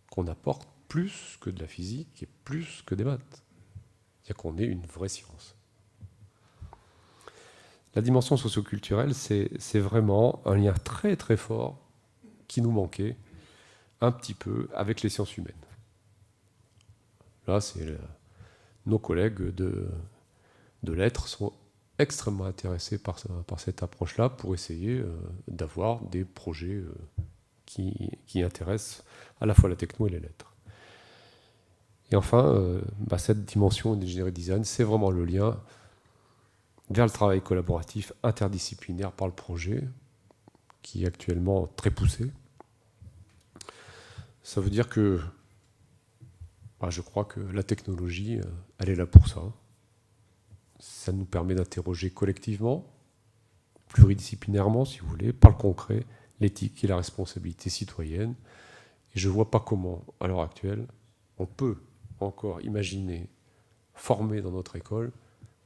qu'on apporte plus que de la physique et plus que des maths. C'est-à-dire qu'on est une vraie science. La dimension socioculturelle, c'est vraiment un lien très très fort qui nous manquait un petit peu avec les sciences humaines. Là, nos collègues de lettres sont extrêmement intéressés par cette approche-là pour essayer d'avoir des projets qui intéressent à la fois la techno et les lettres. Et enfin, cette dimension d'ingénierie design, c'est vraiment le lien vers le travail collaboratif interdisciplinaire par le projet, qui est actuellement très poussé. Ça veut dire que je crois que la technologie, elle est là pour ça. Ça nous permet d'interroger collectivement, pluridisciplinairement, si vous voulez, par le concret, l'éthique et la responsabilité citoyenne. Et je ne vois pas comment, à l'heure actuelle, on peut encore imaginer former dans notre école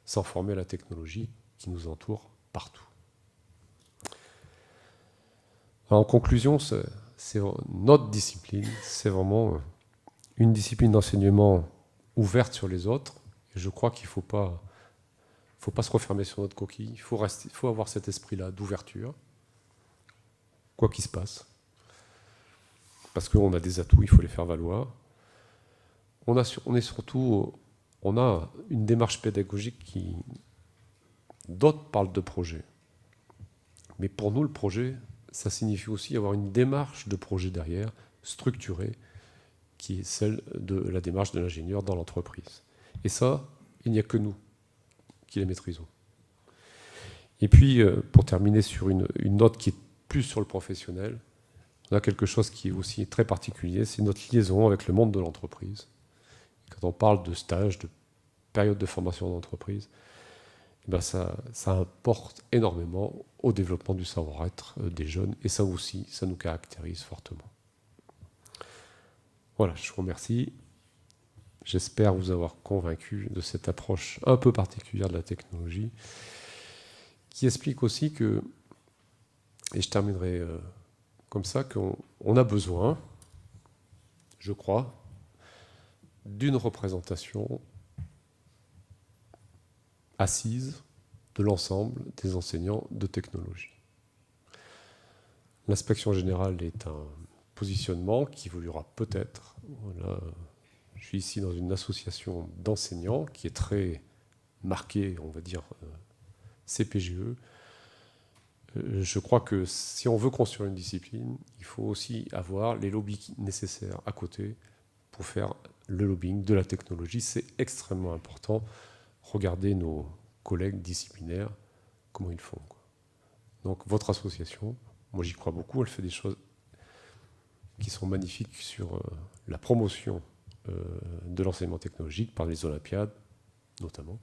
sans former la technologie qui nous entoure partout. Alors, en conclusion, c'est notre discipline, c'est vraiment une discipline d'enseignement ouverte sur les autres. Et je crois qu'il ne faut pas se refermer sur notre coquille. Il faut avoir cet esprit-là d'ouverture, quoi qu'il se passe. Parce qu'on a des atouts, il faut les faire valoir. On a une démarche pédagogique qui... D'autres parlent de projet. Mais pour nous, le projet, ça signifie aussi avoir une démarche de projet derrière, structurée, qui est celle de la démarche de l'ingénieur dans l'entreprise. Et ça, il n'y a que nous qui les maîtrisons. Et puis, pour terminer sur une note qui est plus sur le professionnel, on a quelque chose qui est aussi très particulier, c'est notre liaison avec le monde de l'entreprise. Quand on parle de stage, de période de formation d'entreprise, ça apporte énormément au développement du savoir-être des jeunes, et ça aussi, ça nous caractérise fortement. Voilà, je vous remercie. J'espère vous avoir convaincu de cette approche un peu particulière de la technologie, qui explique aussi que, et je terminerai comme ça, qu'on a besoin, je crois, d'une représentation assise de l'ensemble des enseignants de technologie. L'inspection générale est un positionnement qui évoluera peut-être. Voilà. Je suis ici dans une association d'enseignants qui est très marquée, on va dire, CPGE. Je crois que si on veut construire une discipline, il faut aussi avoir les lobbies nécessaires à côté pour faire le lobbying de la technologie. C'est extrêmement important. Regardez nos collègues disciplinaires, comment ils font. Donc votre association, moi j'y crois beaucoup, elle fait des choses qui sont magnifiques sur la promotion de l'enseignement technologique par les Olympiades, notamment.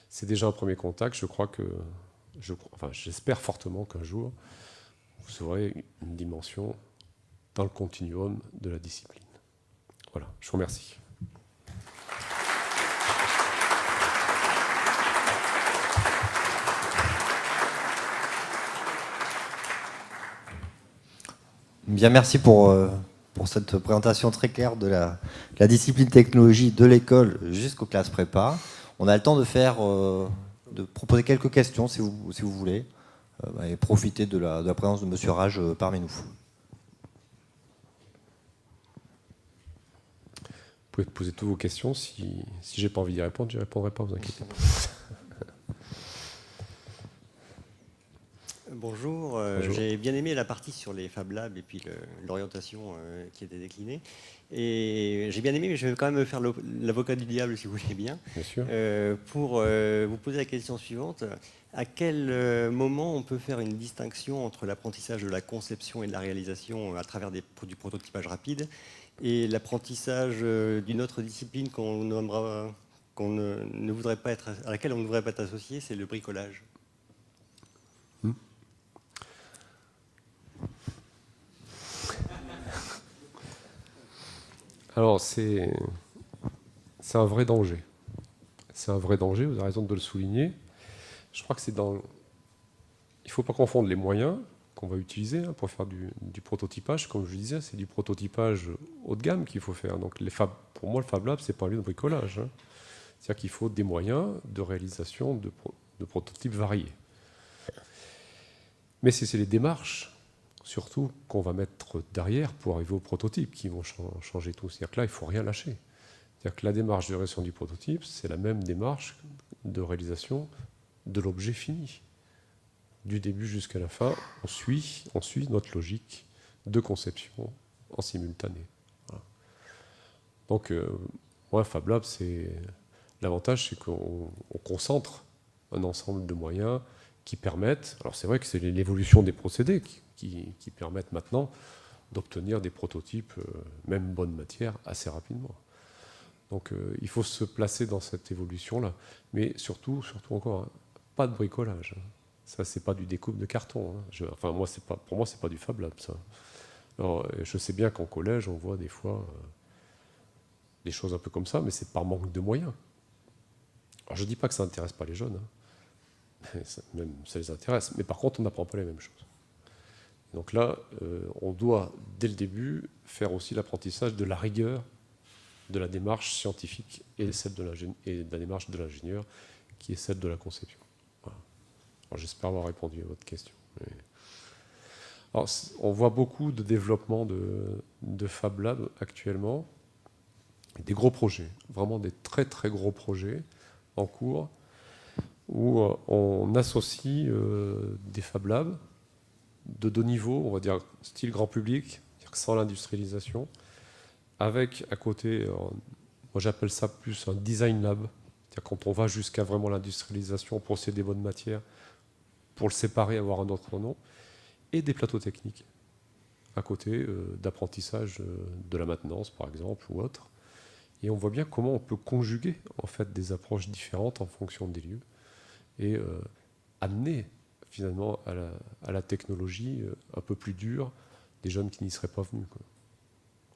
C'est déjà un premier contact. Je crois que, j'espère fortement qu'un jour, vous aurez une dimension dans le continuum de la discipline. Voilà, je vous remercie. Bien, merci pour cette présentation très claire de la discipline technologie de l'école jusqu'aux classes prépa. On a le temps de proposer quelques questions si vous voulez, et profiter de la présence de M. Rage parmi nous. Vous pouvez poser toutes vos questions. Si je n'ai pas envie d'y répondre, je n'y répondrai pas, vous inquiétez pas. Bonjour, Bonjour. J'ai bien aimé la partie sur les Fab Labs et puis l'orientation qui était déclinée. Et j'ai bien aimé, mais je vais quand même faire l'avocat du diable, si vous voulez bien. Bien sûr. Pour vous poser la question suivante. À quel moment on peut faire une distinction entre l'apprentissage de la conception et de la réalisation à travers du prototypage rapide et l'apprentissage d'une autre discipline à laquelle on ne voudrait pas être associé, c'est le bricolage. Alors, c'est un vrai danger. C'est un vrai danger, vous avez raison de le souligner. Je crois que c'est dans... Il ne faut pas confondre les moyens qu'on va utiliser pour faire du prototypage. Comme je disais, c'est du prototypage haut de gamme qu'il faut faire. Donc, pour moi, le Fab Lab, ce n'est pas un lieu de bricolage. C'est-à-dire qu'il faut des moyens de réalisation de prototypes variés. Mais c'est les démarches, surtout, qu'on va mettre derrière pour arriver aux prototypes qui vont changer tout. C'est-à-dire que là, il ne faut rien lâcher. C'est-à-dire que la démarche de réalisation du prototype, c'est la même démarche de réalisation de l'objet fini. Du début jusqu'à la fin, on suit notre logique de conception en simultané. Voilà. Donc, moi, Fab Lab, l'avantage, c'est qu'on concentre un ensemble de moyens qui permettent, alors c'est vrai que c'est l'évolution des procédés qui permettent maintenant d'obtenir des prototypes, même bonne matière, assez rapidement. Donc il faut se placer dans cette évolution-là. Mais surtout encore, hein, pas de bricolage. Ça, c'est pas du découpe de carton. Hein. Enfin, pour moi, c'est pas du Fab Lab, ça. Alors, je sais bien qu'en collège, on voit des fois des choses un peu comme ça, mais c'est par manque de moyens. Alors, je dis pas que ça n'intéresse pas les jeunes. Hein. Même ça les intéresse. Mais par contre, on n'apprend pas les mêmes choses. Donc là, on doit, dès le début, faire aussi l'apprentissage de la rigueur de la démarche scientifique et de la démarche de l'ingénieur, qui est celle de la conception. Voilà. Alors, j'espère avoir répondu à votre question. Alors, on voit beaucoup de développement de Fab Lab actuellement, des gros projets, vraiment des très très gros projets en cours, où on associe des Fab Labs de 2 niveaux, on va dire style grand public, sans l'industrialisation, avec à côté, moi j'appelle ça plus un design lab, c'est-à-dire quand on va jusqu'à vraiment l'industrialisation, procéder des bonnes matières, pour le séparer, avoir un autre nom, et des plateaux techniques, à côté d'apprentissage de la maintenance par exemple, ou autre. Et on voit bien comment on peut conjuguer en fait des approches différentes en fonction des lieux, et amener finalement à la technologie un peu plus dure des jeunes qui n'y seraient pas venus, quoi.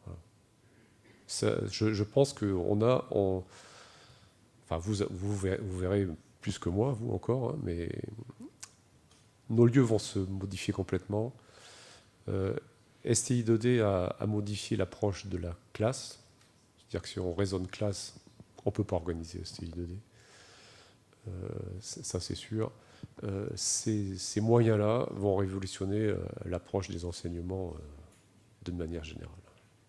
Voilà. Ça, je pense qu'on a... Enfin, vous verrez plus que moi, vous encore, hein, mais nos lieux vont se modifier complètement. STI 2D a modifié l'approche de la classe. C'est-à-dire que si on raisonne classe, on ne peut pas organiser STI 2D. Ça, c'est sûr. Ces moyens-là vont révolutionner l'approche des enseignements d'une manière générale.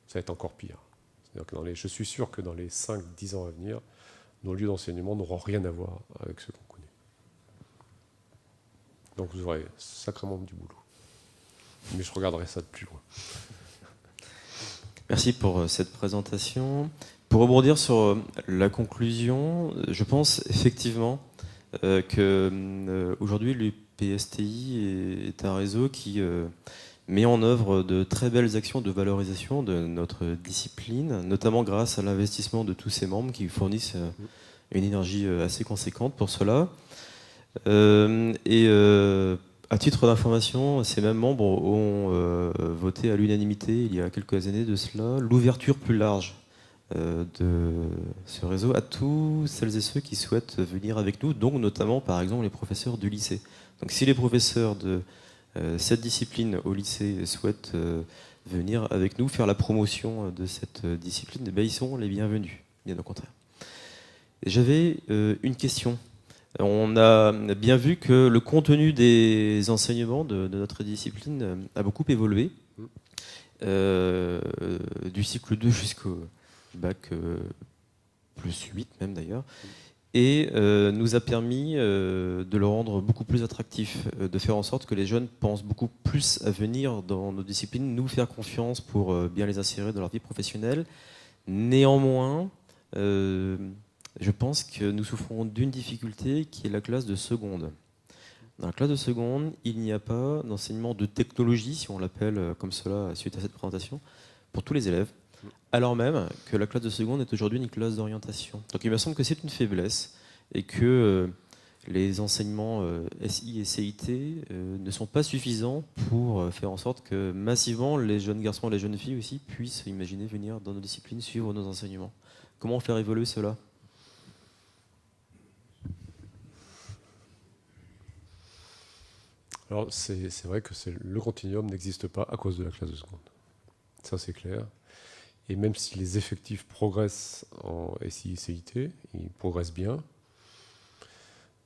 Ça va être encore pire. C'est-à-dire que je suis sûr que dans les 5-10 ans à venir, nos lieux d'enseignement n'auront rien à voir avec ceux qu'on connaît. Donc vous aurez sacrément du boulot. Mais je regarderai ça de plus loin. Merci pour cette présentation. Pour rebondir sur la conclusion, je pense effectivement qu'aujourd'hui l'UPSTI est un réseau qui met en œuvre de très belles actions de valorisation de notre discipline, notamment grâce à l'investissement de tous ses membres qui fournissent une énergie assez conséquente pour cela. À titre d'information, ces mêmes membres ont voté à l'unanimité il y a quelques années de cela l'ouverture plus large de ce réseau à tous celles et ceux qui souhaitent venir avec nous, donc notamment par exemple les professeurs du lycée. Donc si les professeurs de cette discipline au lycée souhaitent venir avec nous faire la promotion de cette discipline, eh bien, ils sont les bienvenus, bien au contraire. J'avais une question. On a bien vu que le contenu des enseignements de notre discipline a beaucoup évolué, du cycle 2 jusqu'au bac plus 8 même d'ailleurs, et nous a permis de le rendre beaucoup plus attractif, de faire en sorte que les jeunes pensent beaucoup plus à venir dans nos disciplines, nous faire confiance pour bien les insérer dans leur vie professionnelle. Néanmoins, je pense que nous souffrons d'une difficulté qui est la classe de seconde. Dans la classe de seconde, il n'y a pas d'enseignement de technologie, si on l'appelle comme cela suite à cette présentation, pour tous les élèves, alors même que la classe de seconde est aujourd'hui une classe d'orientation. Donc il me semble que c'est une faiblesse et que les enseignements SI et CIT ne sont pas suffisants pour faire en sorte que massivement les jeunes garçons et les jeunes filles aussi puissent imaginer venir dans nos disciplines, suivre nos enseignements. Comment faire évoluer cela ? Alors, c'est vrai que le continuum n'existe pas à cause de la classe de seconde. Ça, c'est clair. Et même si les effectifs progressent en SI et CIT, ils progressent bien,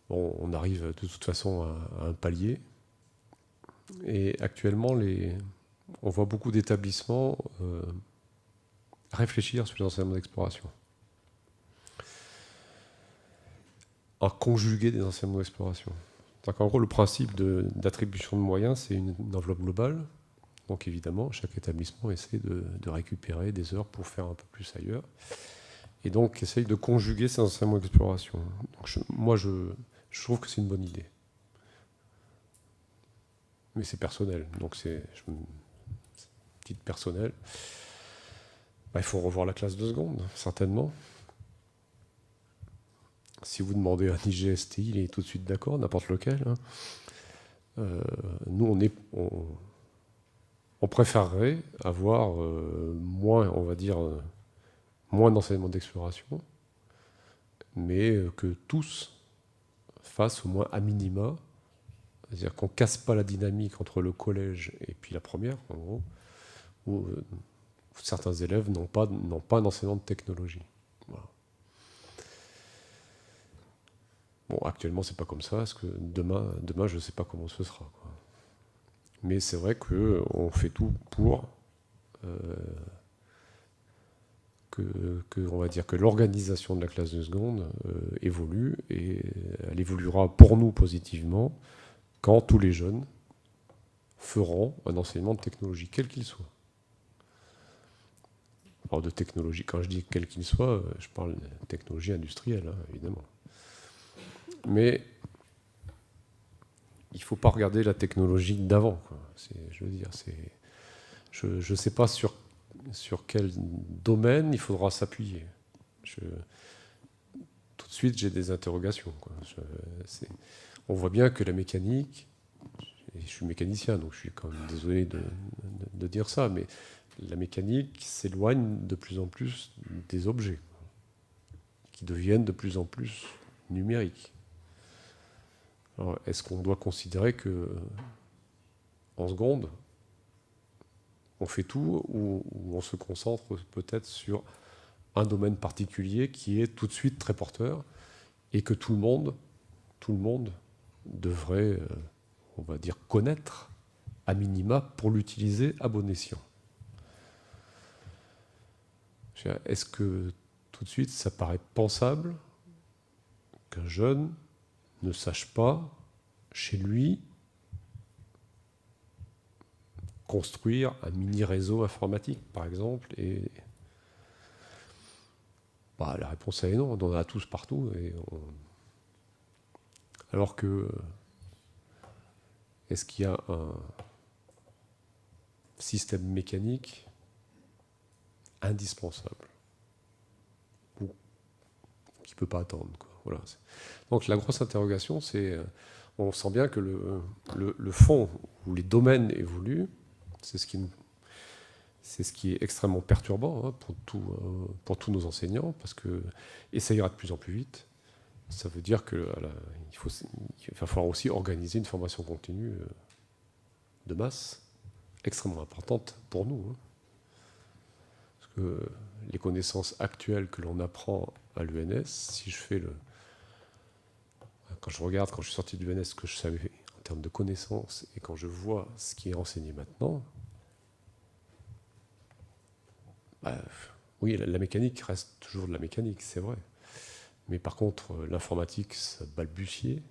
bon, on arrive de toute façon à un palier. Et actuellement, on voit beaucoup d'établissements réfléchir sur les enseignements d'exploration. À conjuguer des enseignements d'exploration. En gros, le principe d'attribution de moyens, c'est une enveloppe globale. Donc évidemment, chaque établissement essaie de récupérer des heures pour faire un peu plus ailleurs. Et donc essaye de conjuguer ces enseignements d'exploration. Moi, je trouve que c'est une bonne idée. Mais c'est personnel. Donc c'est titre personnel. Il faut revoir la classe de seconde, certainement. Si vous demandez un IGSTI, il est tout de suite d'accord, n'importe lequel. Hein. Nous, on préférerait avoir moins, on va dire, moins d'enseignement d'exploration, mais que tous fassent au moins à minima, c'est-à-dire qu'on ne casse pas la dynamique entre le collège et puis la première, en gros, où certains élèves n'ont pas un enseignement de technologie. Voilà. Bon, actuellement, c'est pas comme ça, parce que demain je ne sais pas comment ce sera, quoi. Mais c'est vrai qu'on fait tout pour on va dire que l'organisation de la classe de seconde évolue, et elle évoluera pour nous positivement quand tous les jeunes feront un enseignement de technologie, quel qu'il soit. Alors de technologie, quand je dis quel qu'il soit, je parle de technologie industrielle, hein, évidemment. Mais il ne faut pas regarder la technologie d'avant, quoi. Je veux dire, je ne sais pas sur quel domaine il faudra s'appuyer. Tout de suite, j'ai des interrogations, quoi. On voit bien que la mécanique, et je suis mécanicien, donc je suis quand même désolé de dire ça, mais la mécanique s'éloigne de plus en plus des objets, quoi, qui deviennent de plus en plus numériques. Alors, est-ce qu'on doit considérer que en seconde, on fait tout, ou on se concentre peut-être sur un domaine particulier qui est tout de suite très porteur, et que tout le monde devrait, on va dire, connaître à minima pour l'utiliser à bon escient. Est-ce que tout de suite ça paraît pensable qu'un jeune ne sache pas chez lui construire un mini réseau informatique, par exemple? Et la réponse est non, on en a tous partout. Alors que, est-ce qu'il y a un système mécanique indispensable ou qui ne peut pas attendre, quoi. Voilà. Donc la grosse interrogation, c'est, on sent bien que le fond où les domaines évoluent, c'est ce qui est extrêmement perturbant, hein, pour tous nos enseignants, parce et ça ira de plus en plus vite. Ça veut dire qu'il va falloir aussi organiser une formation continue de masse, extrêmement importante pour nous, hein. Parce que les connaissances actuelles que l'on apprend à l'ENS, si je fais quand je regarde, quand je suis sorti de l'ENS, ce que je savais en termes de connaissances, et quand je vois ce qui est enseigné maintenant, oui, la mécanique reste toujours de la mécanique, c'est vrai. Mais par contre, l'informatique, ça balbutiait.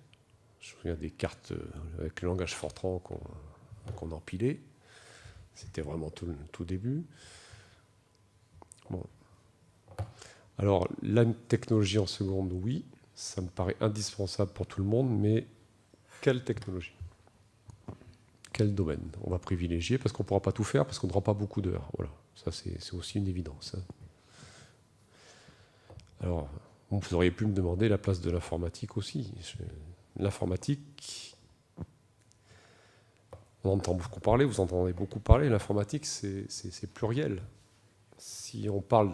Je me souviens des cartes avec le langage Fortran qu'on empilait. C'était vraiment tout début. Bon. Alors, la technologie en seconde, oui, ça me paraît indispensable pour tout le monde, mais quelle technologie? Quel domaine on va privilégier? Parce qu'on ne pourra pas tout faire, parce qu'on n'aura pas beaucoup d'heures. Voilà. Ça, c'est aussi une évidence, hein. Alors, vous auriez pu me demander la place de l'informatique aussi. L'informatique, on entend beaucoup parler, vous entendez beaucoup parler. L'informatique, c'est pluriel. Si on parle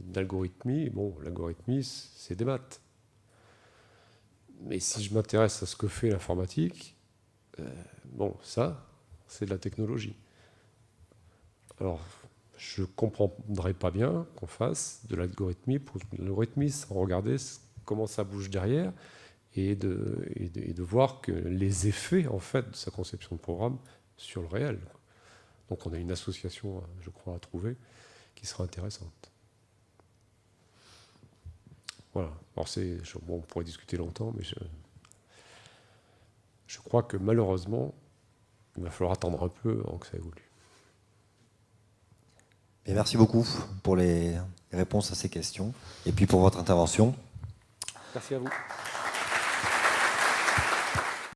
d'algorithmie, bon, l'algorithmie, c'est des maths. Mais si je m'intéresse à ce que fait l'informatique, bon, ça, c'est de la technologie. Alors, je ne comprendrais pas bien qu'on fasse de l'algorithmie pour l'algorithmie, sans regarder comment ça bouge derrière, et de voir que les effets, en fait, de sa conception de programme sur le réel. Donc on a une association, je crois, à trouver, qui sera intéressante. Voilà. Alors on pourrait discuter longtemps, mais je crois que malheureusement, il va falloir attendre un peu avant que ça évolue. Et merci beaucoup pour les réponses à ces questions et puis pour votre intervention. Merci à vous.